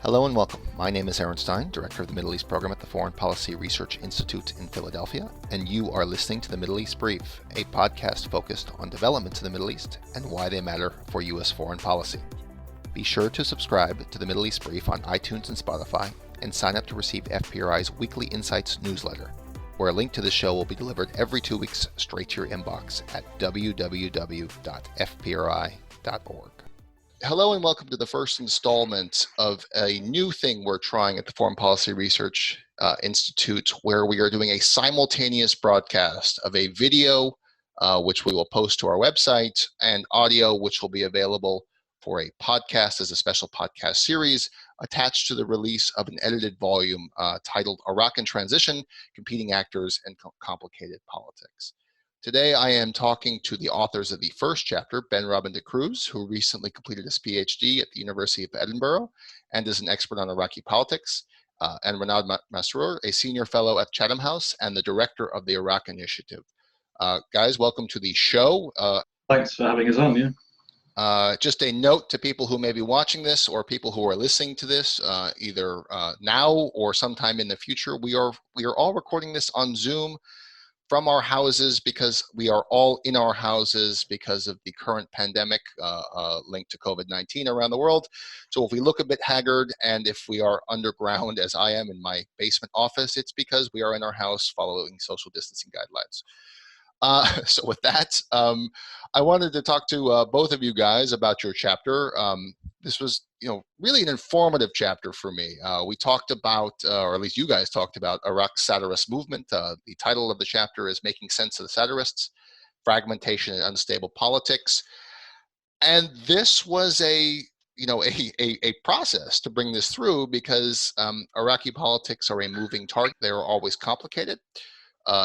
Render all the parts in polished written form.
Hello and welcome. My name is Aaron Stein, Director of the Middle East Program at the Foreign Policy Research Institute in Philadelphia, and you are listening to the Middle East Brief, a podcast focused on developments in the Middle East and why they matter for U.S. foreign policy. Be sure to subscribe to the Middle East Brief on iTunes and Spotify, and sign up to receive FPRI's Weekly Insights newsletter, where a link to the show will be delivered every 2 weeks straight to your inbox at www.fpri.org. Hello and welcome to the first installment of a new thing we're trying at the Foreign Policy Research Institute, where we are doing a simultaneous broadcast of a video, which we will post to our website, and audio, which will be available for a podcast as a special podcast series attached to the release of an edited volume titled Iraq in Transition, Competing Actors and Complicated Politics. Today, I am talking to the authors of the first chapter, Ben Robin de Cruz, who recently completed his PhD at the University of Edinburgh and is an expert on Iraqi politics, and Renad Mansour, a senior fellow at Chatham House and the director of the Iraq Initiative. Guys, welcome to the show. Thanks for having us on, yeah. Just a note to people who may be watching this or people who are listening to this, either now or sometime in the future. We are all recording this on Zoom from our houses because we are all in our houses because of the current pandemic linked to COVID-19 around the world. So if we look a bit haggard and if we are underground, as I am in my basement office, it's because we are in our house following social distancing guidelines. So with that, I wanted to talk to both of you guys about your chapter. This was, really an informative chapter for me. We talked about, or at least you guys talked about, Iraq's Sadrist movement. The title of the chapter is Making Sense of the Sadrists, Fragmentation and Unstable Politics. And this was a process to bring this through because Iraqi politics are a moving target. They are always complicated.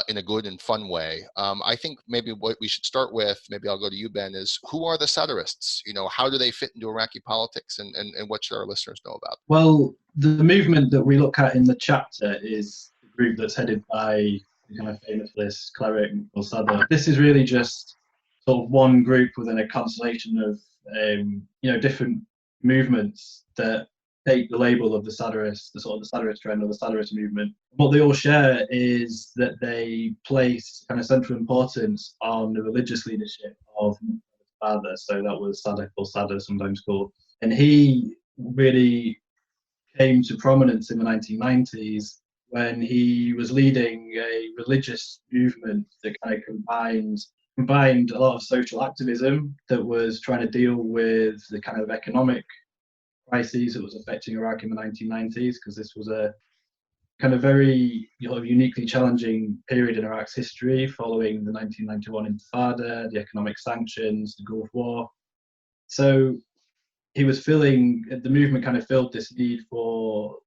In a good and fun way. I think maybe what we should start with, maybe I'll go to you, Ben, is who are the Sadrists? How do they fit into Iraqi politics and what should our listeners know about? Well, the movement that we look at in the chapter is the group that's headed by the kind of famous list cleric or Sadr. This is really just sort of one group within a constellation of, different movements that take the label of the Sadrist, the Sadrist trend or the Sadrist movement. What they all share is that they place kind of central importance on the religious leadership of the father. So that was Sadr or Sadr sometimes called. And he really came to prominence in the 1990s when he was leading a religious movement that kind of combined a lot of social activism that was trying to deal with the kind of economic crises that was affecting Iraq in the 1990s, because this was a kind of very uniquely challenging period in Iraq's history following the 1991 Intifada, the economic sanctions, the Gulf War. So the movement kind of filled this need for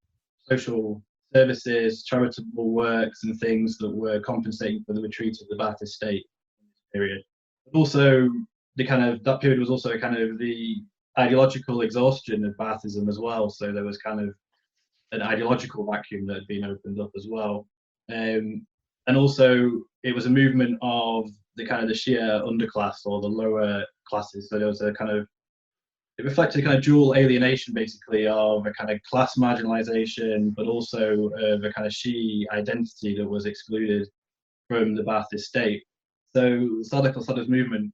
social services, charitable works and things that were compensating for the retreat of the Ba'athist state in this period. But also that period was also kind of the ideological exhaustion of Baathism as well. So there was kind of an ideological vacuum that had been opened up as well. And also it was a movement of the kind of the Shia underclass or the lower classes. So there was it reflected a kind of dual alienation basically of a kind of class marginalization, but also of a kind of Shia identity that was excluded from the Ba'athist state. So Sadr's movement,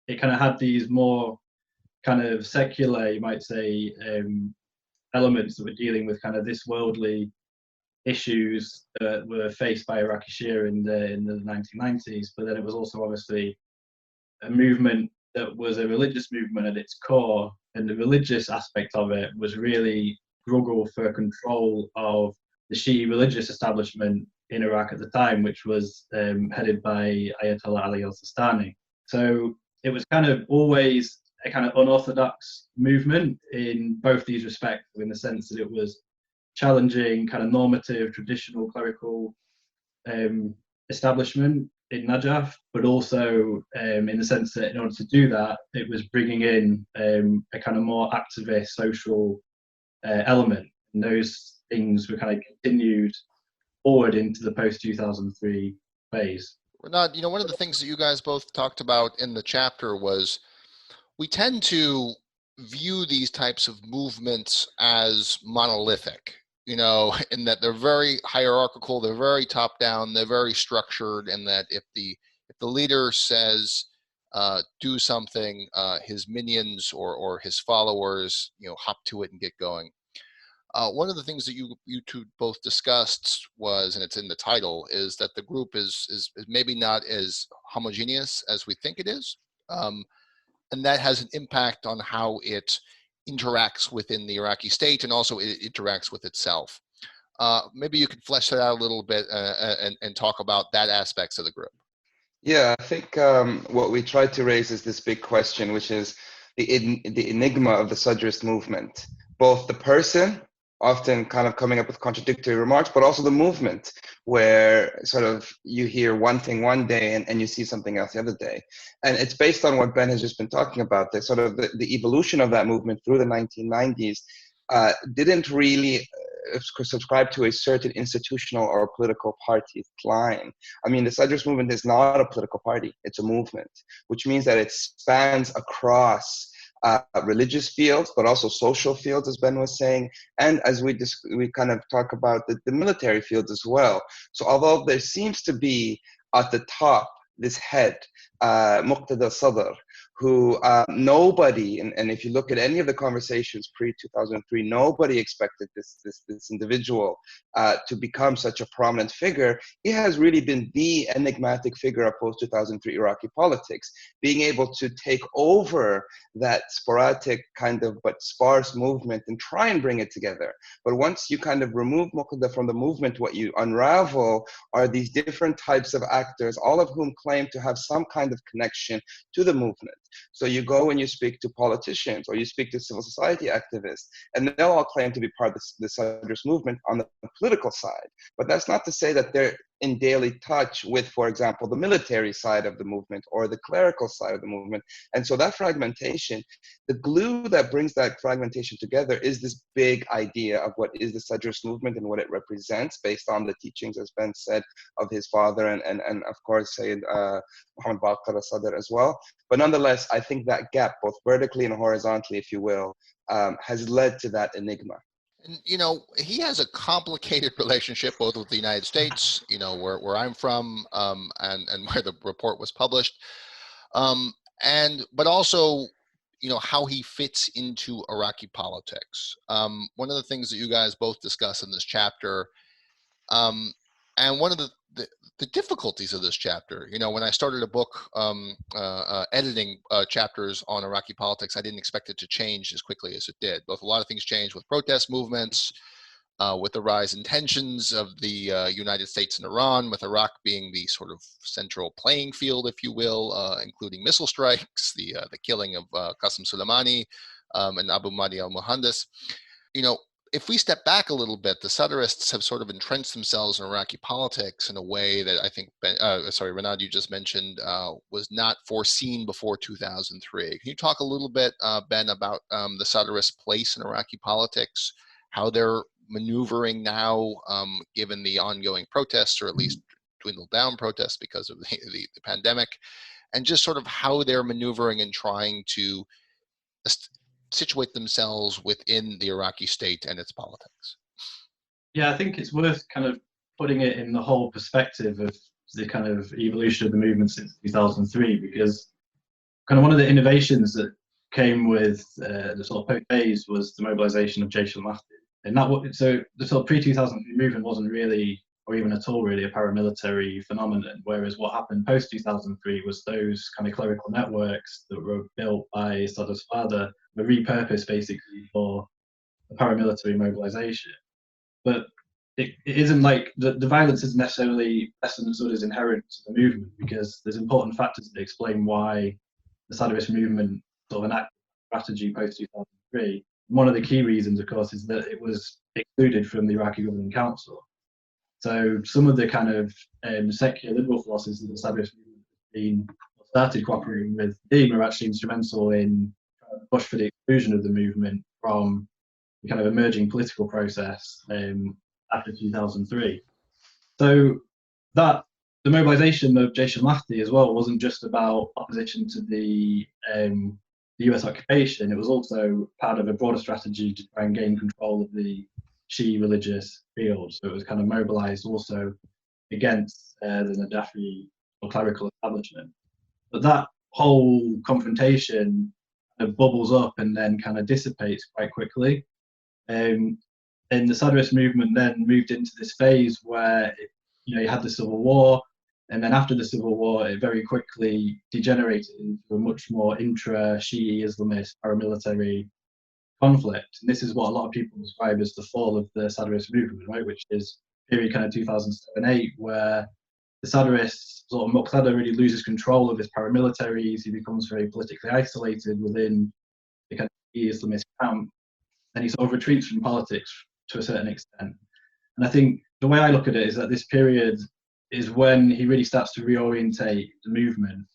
it kind of had these more kind of secular, you might say, elements that were dealing with kind of this worldly issues that were faced by Iraqi Shia in the 1990s. But then it was also obviously a movement that was a religious movement at its core, and the religious aspect of it was really struggle for control of the Shia religious establishment in Iraq at the time, which was headed by Ayatollah Ali al-Sistani. So it was kind of always a kind of unorthodox movement in both these respects, in the sense that it was challenging kind of normative, traditional clerical establishment in Najaf, but also in the sense that in order to do that, it was bringing in a kind of more activist social element. And those things were kind of continued forward into the post-2003 phase. Renad, one of the things that you guys both talked about in the chapter was we tend to view these types of movements as monolithic, you know, in that they're very hierarchical, they're very top down, they're very structured, and that if the leader says do something, his minions or his followers, you know, hop to it and get going. One of the things that you two both discussed was, and it's in the title, is that the group is maybe not as homogeneous as we think it is. And that has an impact on how it interacts within the Iraqi state, and also it interacts with itself. Maybe you could flesh that out a little bit and talk about that aspects of the group. Yeah, I think what we tried to raise is this big question, which is the enigma of the Sadrist movement. Both the person, often kind of coming up with contradictory remarks, but also the movement, where sort of you hear one thing one day and you see something else the other day. And it's based on what Ben has just been talking about, the sort of the evolution of that movement through the 1990s didn't really subscribe to a certain institutional or political party line. I mean, the Sadrist movement is not a political party, it's a movement, which means that it spans across religious fields, but also social fields, as Ben was saying, and as we kind of talk about the military fields as well. So although there seems to be at the top this head, Muqtada Sadr, who nobody, and if you look at any of the conversations pre-2003, nobody expected this individual to become such a prominent figure. He has really been the enigmatic figure of post-2003 Iraqi politics, being able to take over that sporadic kind of but sparse movement and try and bring it together. But once you kind of remove Muqtada from the movement, what you unravel are these different types of actors, all of whom claim to have some kind of connection to the movement. So you go and you speak to politicians or you speak to civil society activists, and they'll all claim to be part of the Sadrist movement on the political side. But that's not to say that they're in daily touch with, for example, the military side of the movement or the clerical side of the movement. And so that fragmentation, the glue that brings that fragmentation together is this big idea of what is the Sadrist movement and what it represents based on the teachings, as Ben said, of his father and of course, Sayyid Muhammad Baqir al-Sadr as well. But nonetheless, I think that gap, both vertically and horizontally, if you will, has led to that enigma. And, you know, he has a complicated relationship both with the United States, you know, where I'm from, and where the report was published, but also, you know, how he fits into Iraqi politics. One of the things that you guys both discuss in this chapter, and one of the difficulties of this chapter, you know, when I started a book editing chapters on Iraqi politics, I didn't expect it to change as quickly as it did. Both a lot of things changed with protest movements, with the rise in tensions of the United States and Iran, with Iraq being the sort of central playing field, if you will, including missile strikes, the killing of Qasem Soleimani and Abu Mahdi al-Muhandis. You know, if we step back a little bit, the Sadrists have sort of entrenched themselves in Iraqi politics in a way that I think, Renad, you just mentioned, was not foreseen before 2003. Can you talk a little bit, Ben, about the Sadrist place in Iraqi politics, how they're maneuvering now, given the ongoing protests, or at least dwindled down protests because of the pandemic, and just sort of how they're maneuvering and trying to situate themselves within the Iraqi state and its politics? Yeah, I think it's worth kind of putting it in the whole perspective of the kind of evolution of the movement since 2003, because kind of one of the innovations that came with the sort of post-phase was the mobilization of Jaish al-Mahdi. And so the sort of pre-2003 movement wasn't really, or even at all really, a paramilitary phenomenon, whereas what happened post-2003 was those kind of clerical networks that were built by Sadr's father were repurposed basically for a paramilitary mobilization. But it isn't like the violence isn't necessarily less than sort of inherent to the movement, because there's important factors that explain why the Sadrist movement sort of enacted strategy post-2003. One of the key reasons, of course, is that it was excluded from the Iraqi Governing Council. So some of the kind of secular liberal philosophies that the Sadrist movement started cooperating with were actually instrumental in trying to push for the exclusion of the movement from the kind of emerging political process after 2003. So that the mobilization of Jaish al-Mahdi as well wasn't just about opposition to the the US occupation, it was also part of a broader strategy to try and gain control of the Shia religious field. So it was kind of mobilized also against the Nadafi or clerical establishment. But that whole confrontation kind of bubbles up and then kind of dissipates quite quickly. And the Sadrist movement then moved into this phase where, you had the Civil War, and then after the Civil War, it very quickly degenerated into a much more intra-Shia Islamist paramilitary conflict. And this is what a lot of people describe as the fall of the Sadrist movement, right? Which is period kind of 2007-8, where the Sadrists, sort of Muqtada really loses control of his paramilitaries. He becomes very politically isolated within the kind of Islamist camp, and he sort of retreats from politics to a certain extent. And I think the way I look at it is that this period is when he really starts to reorientate the movement,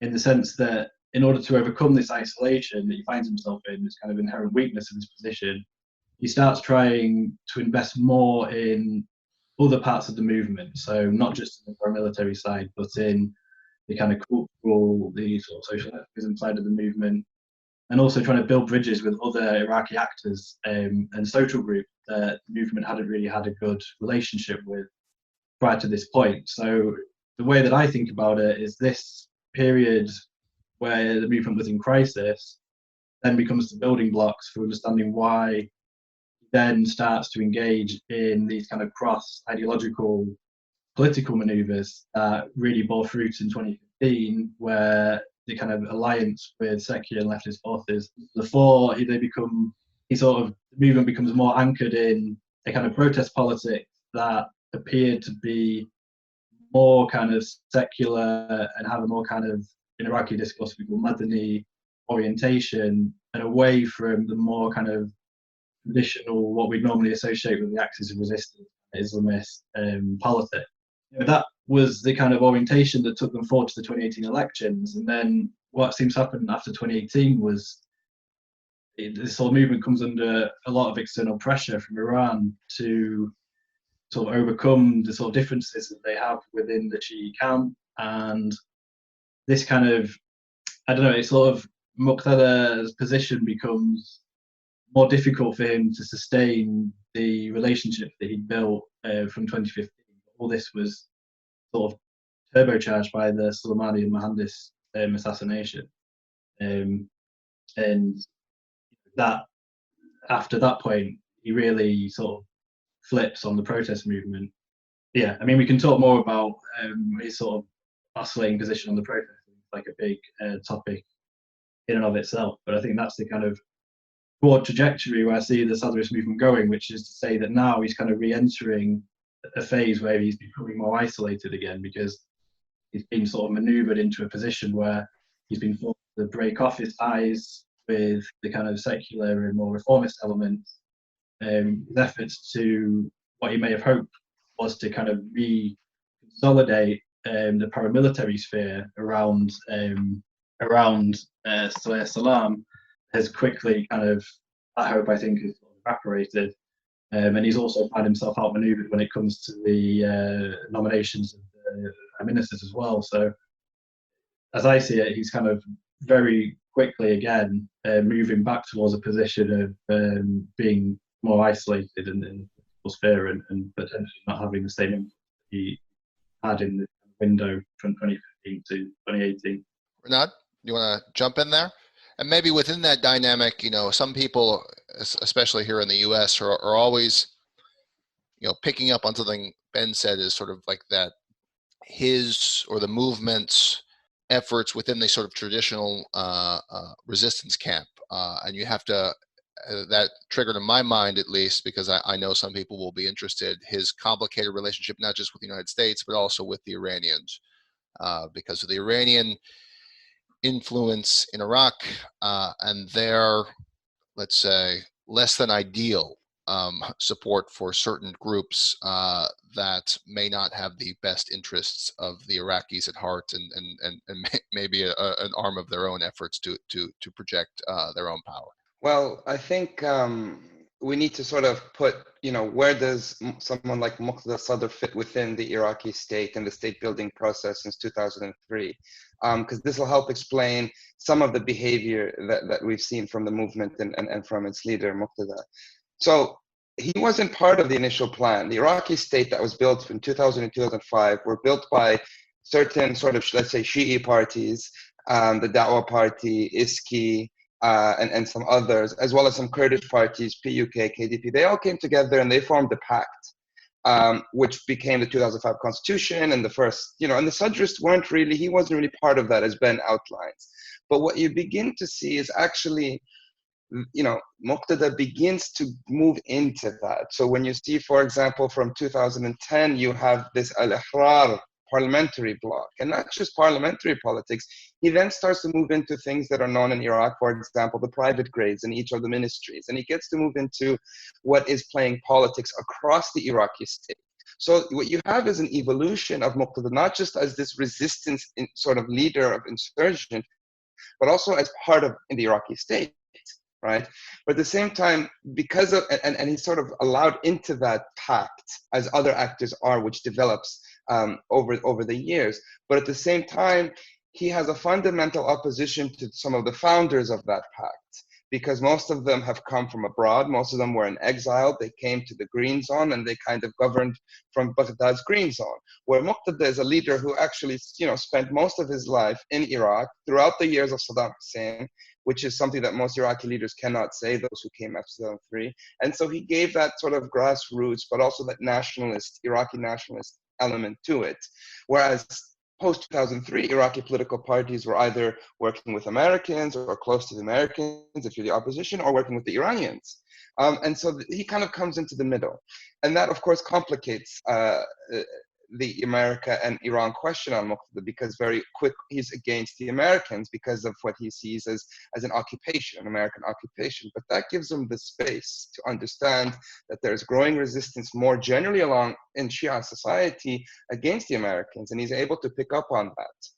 in the sense that in order to overcome this isolation that he finds himself in, this kind of inherent weakness of his position, he starts trying to invest more in other parts of the movement. So not just in the paramilitary side, but in the kind of cultural, the sort of social activism side of the movement, and also trying to build bridges with other Iraqi actors and social groups that the movement hadn't really had a good relationship with prior to this point. So the way that I think about it is this period where the movement was in crisis then becomes the building blocks for understanding why he then starts to engage in these kind of cross-ideological political maneuvers that really bore fruit in 2015, where the kind of alliance with secular and leftist forces, before the movement becomes more anchored in a kind of protest politics that appeared to be more kind of secular and have a more kind of, in Iraqi discourse, we call Madani orientation, and away from the more kind of traditional, what we normally associate with the axis of resistance, Islamist politics. That was the kind of orientation that took them forward to the 2018 elections. And then what seems to happen after 2018 was this whole movement comes under a lot of external pressure from Iran to sort of overcome the sort of differences that they have within the Shia camp. And this kind of, I don't know, it's sort of Muqtada's position becomes more difficult for him to sustain the relationship that he built from 2015. All this was sort of turbocharged by the Soleimani and Mohandes assassination. And that, after that point, he really sort of flips on the protest movement. Yeah, I mean, we can talk more about his sort of oscillating position on the protest. It's like a big topic in and of itself. But I think that's the kind of broad trajectory where I see the Sadrist movement going, which is to say that now he's kind of re-entering a phase where he's becoming more isolated again, because he's been sort of maneuvered into a position where he's been forced to break off his ties with the kind of secular and more reformist elements. His efforts to what he may have hoped was to kind of re-consolidate the paramilitary sphere around Salam has quickly kind of, that hope I think has evaporated. And he's also found himself outmaneuvered when it comes to the nominations of the prime ministers as well. So as I see it, he's kind of very quickly again moving back towards a position of being more isolated in the political sphere and potentially not having the same impact he had in the window from 2015 to 2018. Renad, you want to jump in there? And maybe within that dynamic, some people, especially here in the US, are always, picking up on something Ben said, is sort of like that his or the movement's efforts within the sort of traditional resistance camp. And you have to, that triggered in my mind at least, because I know some people will be interested, his complicated relationship, not just with the United States, but also with the Iranians, because of the Iranian influence in Iraq and their, let's say, less than ideal support for certain groups that may not have the best interests of the Iraqis at heart, and maybe an arm of their own efforts to project their own power. Well, I think we need to sort of put, where does someone like Muqtada Sadr fit within the Iraqi state and the state building process since 2003? Because this will help explain some of the behavior that we've seen from the movement and from its leader, Muqtada. So he wasn't part of the initial plan. The Iraqi state that was built in 2000 and 2005 were built by certain sort of, let's say, Shi'i parties, the Dawah Party, ISKI, and some others, as well as some Kurdish parties, PUK, KDP. They all came together and they formed a pact, which became the 2005 constitution and the first, and the Sadrists he wasn't really part of that, as Ben outlines. But what you begin to see is actually, Muqtada begins to move into that. So when you see, for example, from 2010, you have this al-Ihrar parliamentary bloc, and not just parliamentary politics. He then starts to move into things that are known in Iraq, for example, the private grades in each of the ministries, and he gets to move into what is playing politics across the Iraqi state. So what you have is an evolution of Muqtada, not just as this resistance sort of leader of insurgent, but also as part of the Iraqi state, right? But at the same time, because of, and he's sort of allowed into that pact, as other actors are, which develops over the years. But at the same time, he has a fundamental opposition to some of the founders of that pact, because most of them have come from abroad. Most of them were in exile. They came to the Green Zone and they kind of governed from Baghdad's Green Zone, where Muqtada is a leader who actually, spent most of his life in Iraq throughout the years of Saddam Hussein, which is something that most Iraqi leaders cannot say, those who came after 2003. And so he gave that sort of grassroots, but also that Iraqi nationalist element to it. Whereas post-2003, Iraqi political parties were either working with Americans or close to the Americans, if you're the opposition, or working with the Iranians. And so he kind of comes into the middle. And that, of course, complicates the America and Iran question on Muqtada, because very quick he's against the Americans because of what he sees as an occupation, an American occupation. But that gives him the space to understand that there's growing resistance more generally along in Shia society against the Americans, and he's able to pick up on that.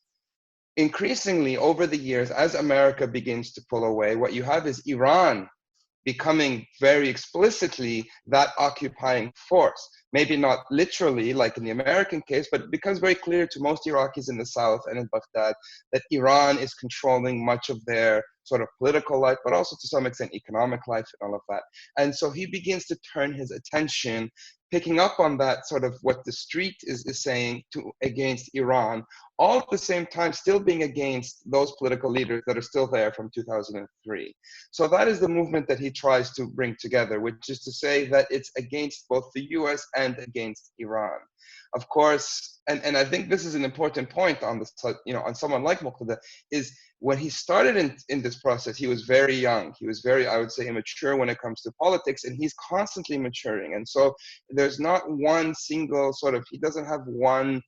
Increasingly over the years, as America begins to pull away, what you have is Iran becoming very explicitly that occupying force. Maybe not literally like in the American case, but it becomes very clear to most Iraqis in the south and in Baghdad that Iran is controlling much of their sort of political life, but also to some extent economic life and all of that. And so he begins to turn his attention, picking up on that sort of what the street is saying against Iran, all at the same time still being against those political leaders that are still there from 2003. So that is the movement that he tries to bring together, which is to say that it's against both the US and against Iran. Of course, and I think this is an important point on this, on someone like Muqtada, is when he started in this process, he was very young. He was very, I would say, immature when it comes to politics, and he's constantly maturing. And so there's not one single sort of, he doesn't have one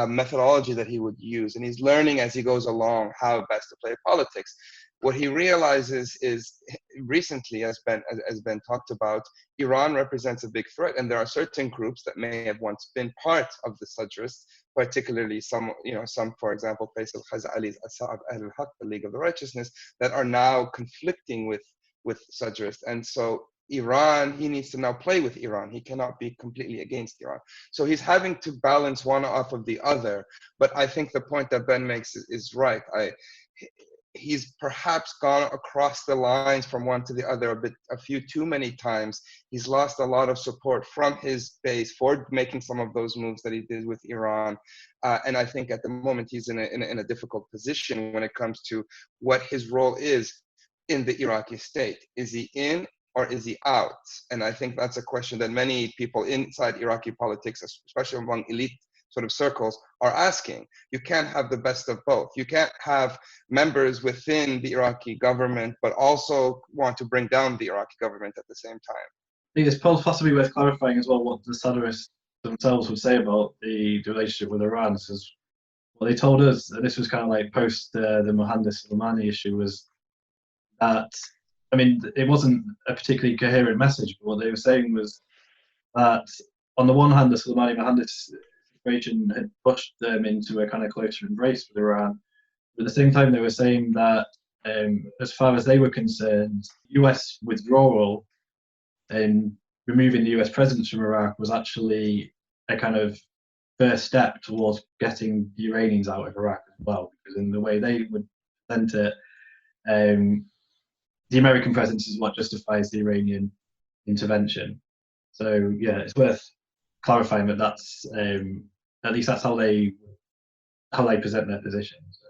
methodology that he would use, and he's learning as he goes along how best to play politics. What he realizes is recently, as Ben talked about, Iran represents a big threat, and there are certain groups that may have once been part of the Sadrists, particularly some, for example, Faisal Khazali's Asa'ab al-Haq, the League of the Righteousness, that are now conflicting with Sadrists. And so Iran, he needs to now play with Iran. He cannot be completely against Iran. So he's having to balance one off of the other. But I think the point that Ben makes is right. He's perhaps gone across the lines from one to the other a few too many times. He's lost a lot of support from his base for making some of those moves that he did with Iran. And I think at the moment he's in a difficult position when it comes to what his role is in the Iraqi state. Is he in or is he out? And I think that's a question that many people inside Iraqi politics, especially among elite sort of circles, are asking. You can't have the best of both. You can't have members within the Iraqi government, but also want to bring down the Iraqi government at the same time. I think it's possibly worth clarifying as well what the Sadrists themselves would say about the relationship with Iran. Because what they told us, and this was kind of like post the Mohandas Soleimani issue, was that, I mean, it wasn't a particularly coherent message, but what they were saying was that on the one hand, the Soleimani-Mohandas situation had pushed them into a kind of closer embrace with Iran. But at the same time, they were saying that as far as they were concerned, US withdrawal removing the US presence from Iraq was actually a kind of first step towards getting the Iranians out of Iraq as well, because in the way they would present it, the American presence is what justifies the Iranian intervention. So yeah, it's worth clarifying that that's at least that's how they present their position. So.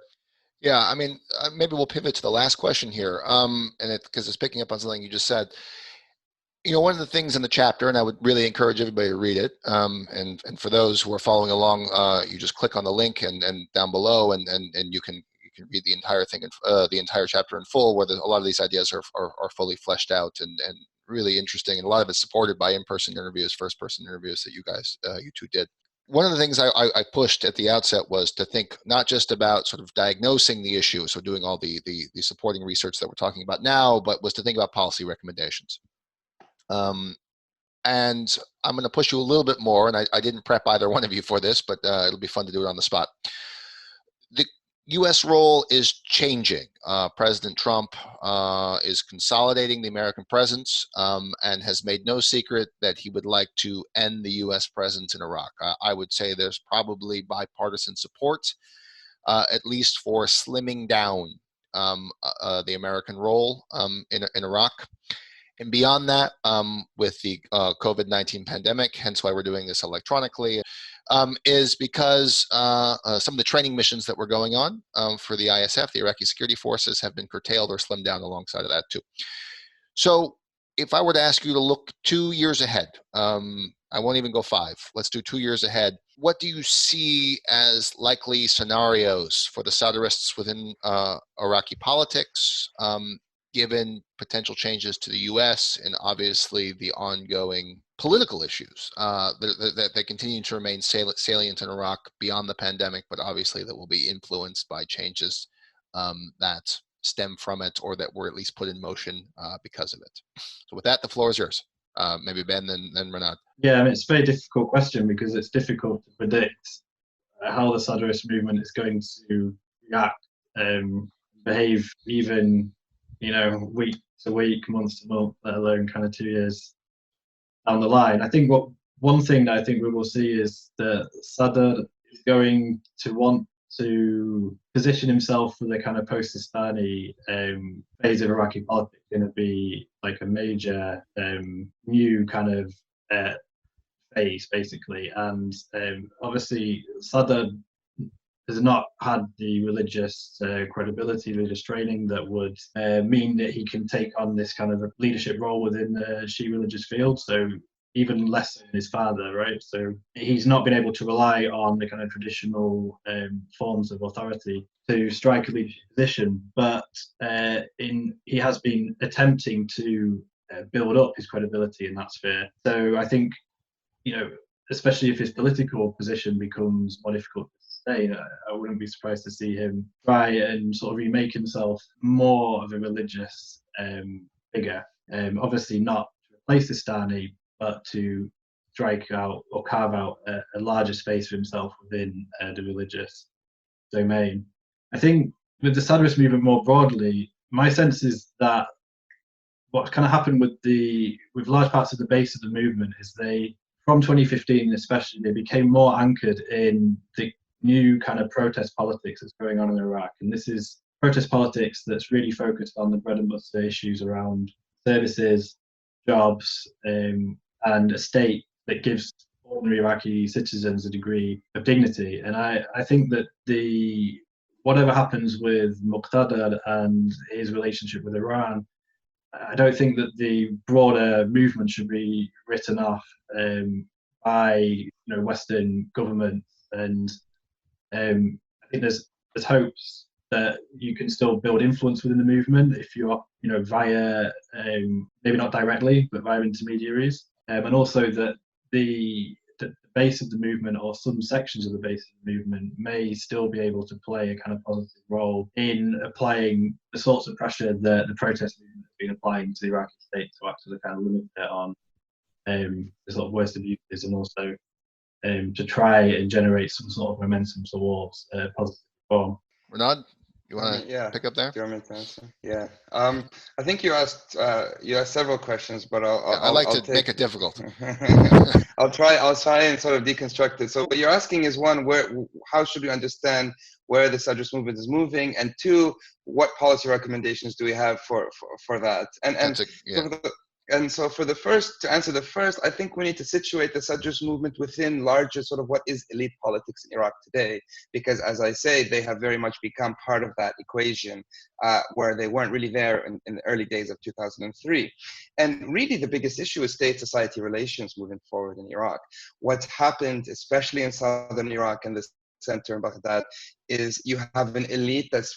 Yeah, I mean, maybe we'll pivot to the last question here, and because it's picking up on something you just said. One of the things in the chapter, and I would really encourage everybody to read it, and for those who are following along, you just click on the link and down below, and you can read the entire thing, the entire chapter in full, where a lot of these ideas are fully fleshed out and really interesting, and a lot of it's supported by in-person interviews, first-person interviews that you two did. One of the things I pushed at the outset was to think not just about sort of diagnosing the issue, so doing all the supporting research that we're talking about now, but was to think about policy recommendations. And I'm going to push you a little bit more, and I didn't prep either one of you for this, but it'll be fun to do it on the spot. The U.S. role is changing. President Trump is consolidating the American presence and has made no secret that he would like to end the U.S. presence in Iraq. I would say there's probably bipartisan support, at least for slimming down the American role in Iraq. And beyond that, with the COVID-19 pandemic, hence why we're doing this electronically, is because some of the training missions that were going on for the ISF, the Iraqi security forces, have been curtailed or slimmed down alongside of that too. So if I were to ask you to look 2 years ahead, I won't even go 5. Let's do 2 years ahead. What do you see as likely scenarios for the Sadrists within Iraqi politics, given potential changes to the U.S. and obviously the ongoing political issues that continue to remain salient in Iraq beyond the pandemic, but obviously that will be influenced by changes that stem from it or that were at least put in motion because of it. So with that, the floor is yours. Maybe Ben, then Renad. Yeah, I mean, it's a very difficult question because it's difficult to predict how the Sadrist movement is going to react, behave even, week to week, month to month, let alone kind of 2 years down the line. I think one thing that I think we will see is that Sadr is going to want to position himself for the kind of post-Sistani phase of Iraqi politics. Going to be like a major new kind of phase, basically. And obviously, Sadr has not had the religious credibility, religious training that would mean that he can take on this kind of a leadership role within the Shia religious field. So even less than his father, right? So he's not been able to rely on the kind of traditional forms of authority to strike a leadership position. But he has been attempting to build up his credibility in that sphere. So I think, especially if his political position becomes more difficult to sustain, I wouldn't be surprised to see him try and sort of remake himself more of a religious figure. Obviously not to replace Sistani, but to strike out or carve out a larger space for himself within the religious domain. I think with the Sadrist movement more broadly, my sense is that what's kind of happened with large parts of the base of the movement is from 2015 especially, they became more anchored in the new kind of protest politics that's going on in Iraq. And this is protest politics that's really focused on the bread and butter issues around services, jobs, and a state that gives ordinary Iraqi citizens a degree of dignity. And I think that whatever happens with Muqtada and his relationship with Iran, I don't think that the broader movement should be written off by Western governments. And I think there's hopes that you can still build influence within the movement if you're via maybe not directly but via intermediaries, and also that the base of the movement or some sections of the base of the movement may still be able to play a kind of positive role in applying the sorts of pressure that the protest movement has been applying to the Iraqi state to actually kind of limit it on the sort of worst abuses, and also to try and generate some sort of momentum towards positive reform. Renad, You want to Yeah. pick up there? Do you want me to answer? Yeah. I think you asked several questions, but I like I'll to make it take. difficult. I'll try and sort of deconstruct it. So what you're asking is, one, how should we understand where the Sadrist movement is moving, and two, what policy recommendations do we have for that? So for the first, to answer the first, I think we need to situate the Sadrist movement within larger sort of what is elite politics in Iraq today, because as I say, they have very much become part of that equation, where they weren't really there in the early days of 2003. And really the biggest issue is state-society relations moving forward in Iraq. What's happened, especially in southern Iraq and the center in Baghdad, is you have an elite that's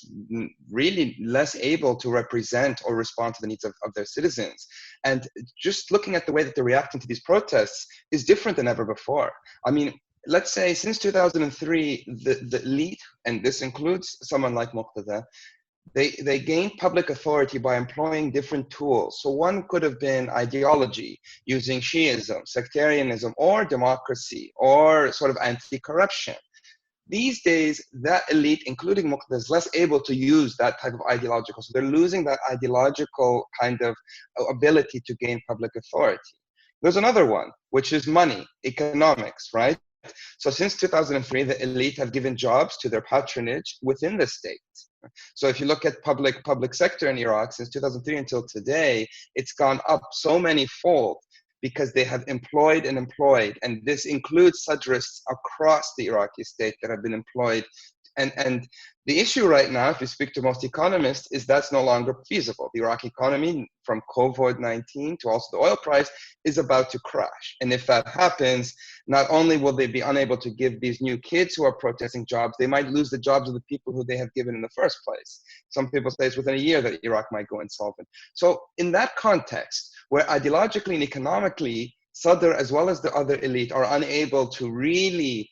really less able to represent or respond to the needs of their citizens. And just looking at the way that they're reacting to these protests is different than ever before. I mean, let's say since 2003, the elite, and this includes someone like Muqtada, they gained public authority by employing different tools. So one could have been ideology, using Shiism, sectarianism, or democracy, or sort of anti-corruption. These days, that elite, including Muqtada, is less able to use that type of ideological. So they're losing that ideological kind of ability to gain public authority. There's another one, which is money, economics, right? So since 2003, the elite have given jobs to their patronage within the state. So if you look at public sector in Iraq, since 2003 until today, it's gone up so many fold, because they have employed, and this includes Sadrists across the Iraqi state that have been employed. And the issue right now, if you speak to most economists, is that's no longer feasible. The Iraqi economy, from COVID-19 to also the oil price, is about to crash. And if that happens, not only will they be unable to give these new kids who are protesting jobs, they might lose the jobs of the people who they have given in the first place. Some people say it's within a year that Iraq might go insolvent. So in that context, where ideologically and economically, Sadr as well as the other elite are unable to really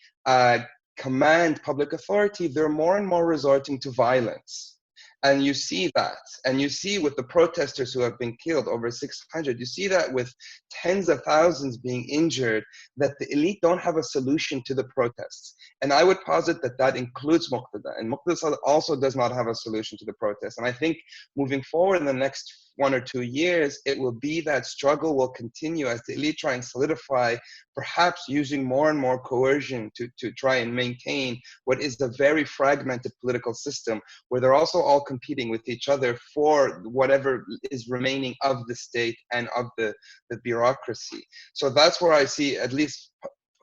command public authority, they're more and more resorting to violence. And you see that. And you see with the protesters who have been killed, over 600, you see that with tens of thousands being injured, that the elite don't have a solution to the protests. And I would posit that that includes Muqtada. And Muqtada also does not have a solution to the protests. And I think moving forward in the next 1 or 2 years, it will be that struggle will continue as the elite try and solidify, perhaps using more and more coercion to try and maintain what is a very fragmented political system, where they're also all competing with each other for whatever is remaining of the state and of the bureaucracy. So that's where I see at least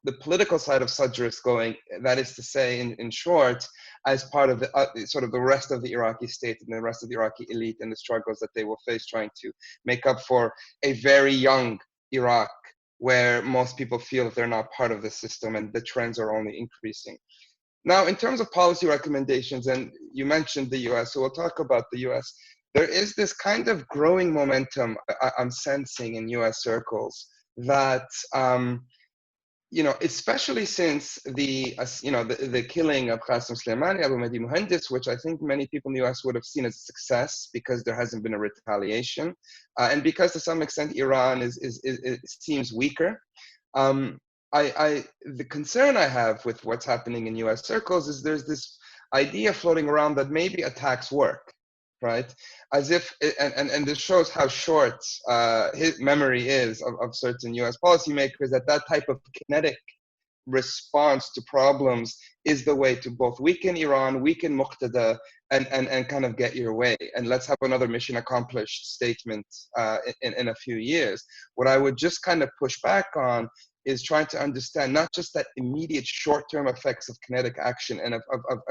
the political side of Sadrist going, that is to say, in short, as part of the sort of the rest of the Iraqi state and the rest of the Iraqi elite and the struggles that they will face trying to make up for a very young Iraq, where most people feel that they're not part of the system and the trends are only increasing. Now, in terms of policy recommendations, and you mentioned the US, so we'll talk about the US. There is this kind of growing momentum I'm sensing in US circles that, especially since the killing of Qasem Soleimani, Abu Mahdi Muhandis, which I think many people in the US would have seen as a success because there hasn't been a retaliation, and because to some extent Iran seems weaker. The concern I have with what's happening in US circles is there's this idea floating around that maybe attacks work, right? As if, and this shows how short his memory is of certain US policymakers, that type of kinetic response to problems is the way to both weaken Iran, weaken Muqtada, and kind of get your way. And let's have another mission accomplished statement in a few years. What I would just kind of push back on is trying to understand not just that immediate short-term effects of kinetic action and of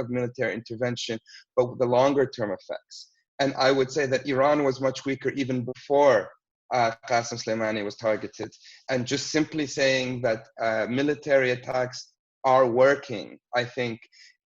military intervention, but the longer-term effects. And I would say that Iran was much weaker even before Qasem Soleimani was targeted. And just simply saying that military attacks are working, I think,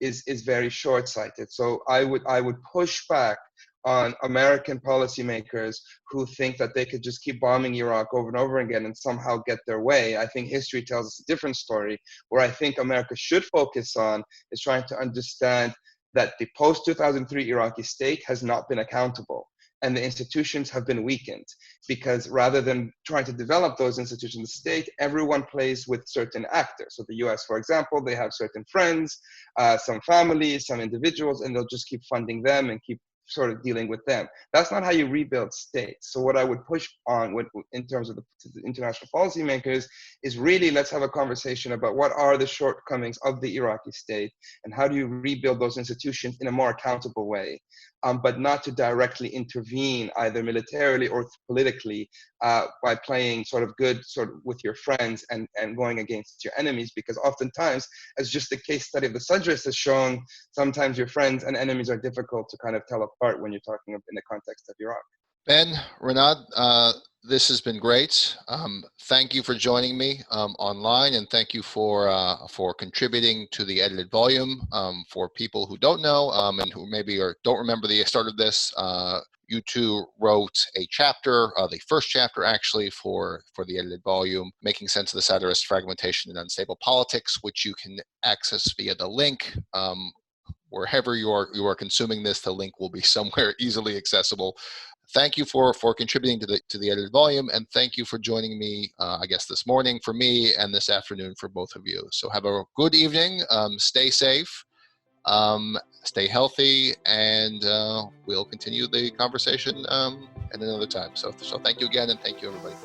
is very short-sighted. So I would push back on American policymakers who think that they could just keep bombing Iraq over and over again and somehow get their way. I think history tells us a different story. Where I think America should focus on is trying to understand that the post-2003 Iraqi state has not been accountable. and the institutions have been weakened, because rather than trying to develop those institutions, the state, everyone plays with certain actors. So the US, for example, they have certain friends, some families, some individuals, and they'll just keep funding them and keep sort of dealing with them. That's not how you rebuild states. So what I would push on in terms of the international policymakers is really, let's have a conversation about what are the shortcomings of the Iraqi state and how do you rebuild those institutions in a more accountable way, but not to directly intervene either militarily or politically by playing sort of good sort of with your friends and going against your enemies, because oftentimes, as just the case study of the Sadrists has shown, sometimes your friends and enemies are difficult to kind of tell apart when you're talking in the context of Iraq. Ben, Renad, this has been great. Thank you for joining me online, and thank you for contributing to the edited volume. For people who don't know and who maybe don't remember the start of this, you two wrote a chapter, the first chapter actually, for the edited volume, Making Sense of the Sadrist, Fragmentation and Unstable Politics, which you can access via the link. Wherever you are consuming this, the link will be somewhere easily accessible. Thank you for contributing to the edited volume, and thank you for joining me, I guess this morning for me and this afternoon for both of you. So have a good evening, stay safe, stay healthy, and we'll continue the conversation at another time. So thank you again, and thank you, everybody.